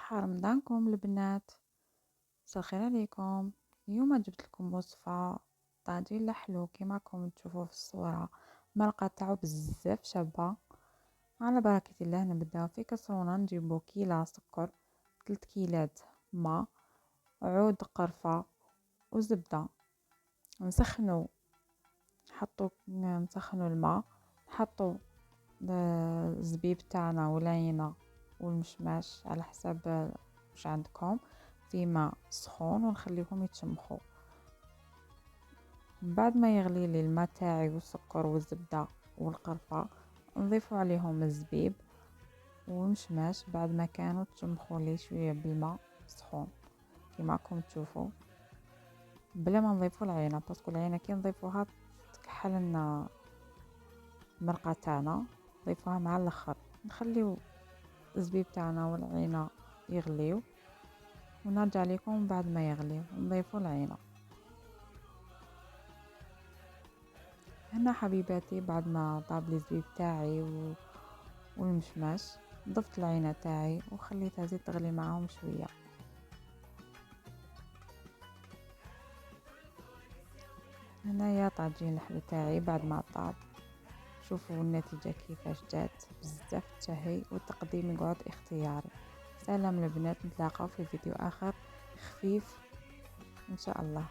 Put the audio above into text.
صحة رمضانكم البنات. مساء الخير عليكم. اليوم جبت لكم وصفة طاجين لحلو كما راكم تشوفوا في الصورة. المرقة تاعو بزاف شابة. على بركة الله نبداو في كسرونة، نجيبو كيلة سكر، 3 كيلات ماء، عود قرفة وزبدة. نسخنو الماء، نحطو الزبيب تاعنا والعينة والمشماش على حساب واش عندكم في ماء سخون، ونخليهم يتشمخوا. بعد ما يغلي لي الماء تاعي والسكر والزبدة والقرفة، نضيفوا عليهم الزبيب والمشماش بعد ما كانوا تشمخوا لي شويه بالماء سخون كيما راكم تشوفوا، بلا ما نضيفوا العينه باسكو العينه كي نضيفوها تكحل لنا المرقه تاعنا. نضيفوها مع الاخر، نخليو الزبيب تاعنا والعينه يغليو ونرجع لكم بعد ما يغليو نضيفوا العينه. هنا حبيباتي بعد ما طاب لي الزبيب تاعي والمشماش، ضفت العينه تاعي وخليتها تزيد تغلي معاهم شويه. هنايا طاجين اللحم تاعي بعد ما طاب، شوفوا النتيجه كيفاش جات، بزاف تشهي والتقديم يقعد اختياري. سلام البنات، نتلاقاو في فيديو اخر خفيف ان شاء الله.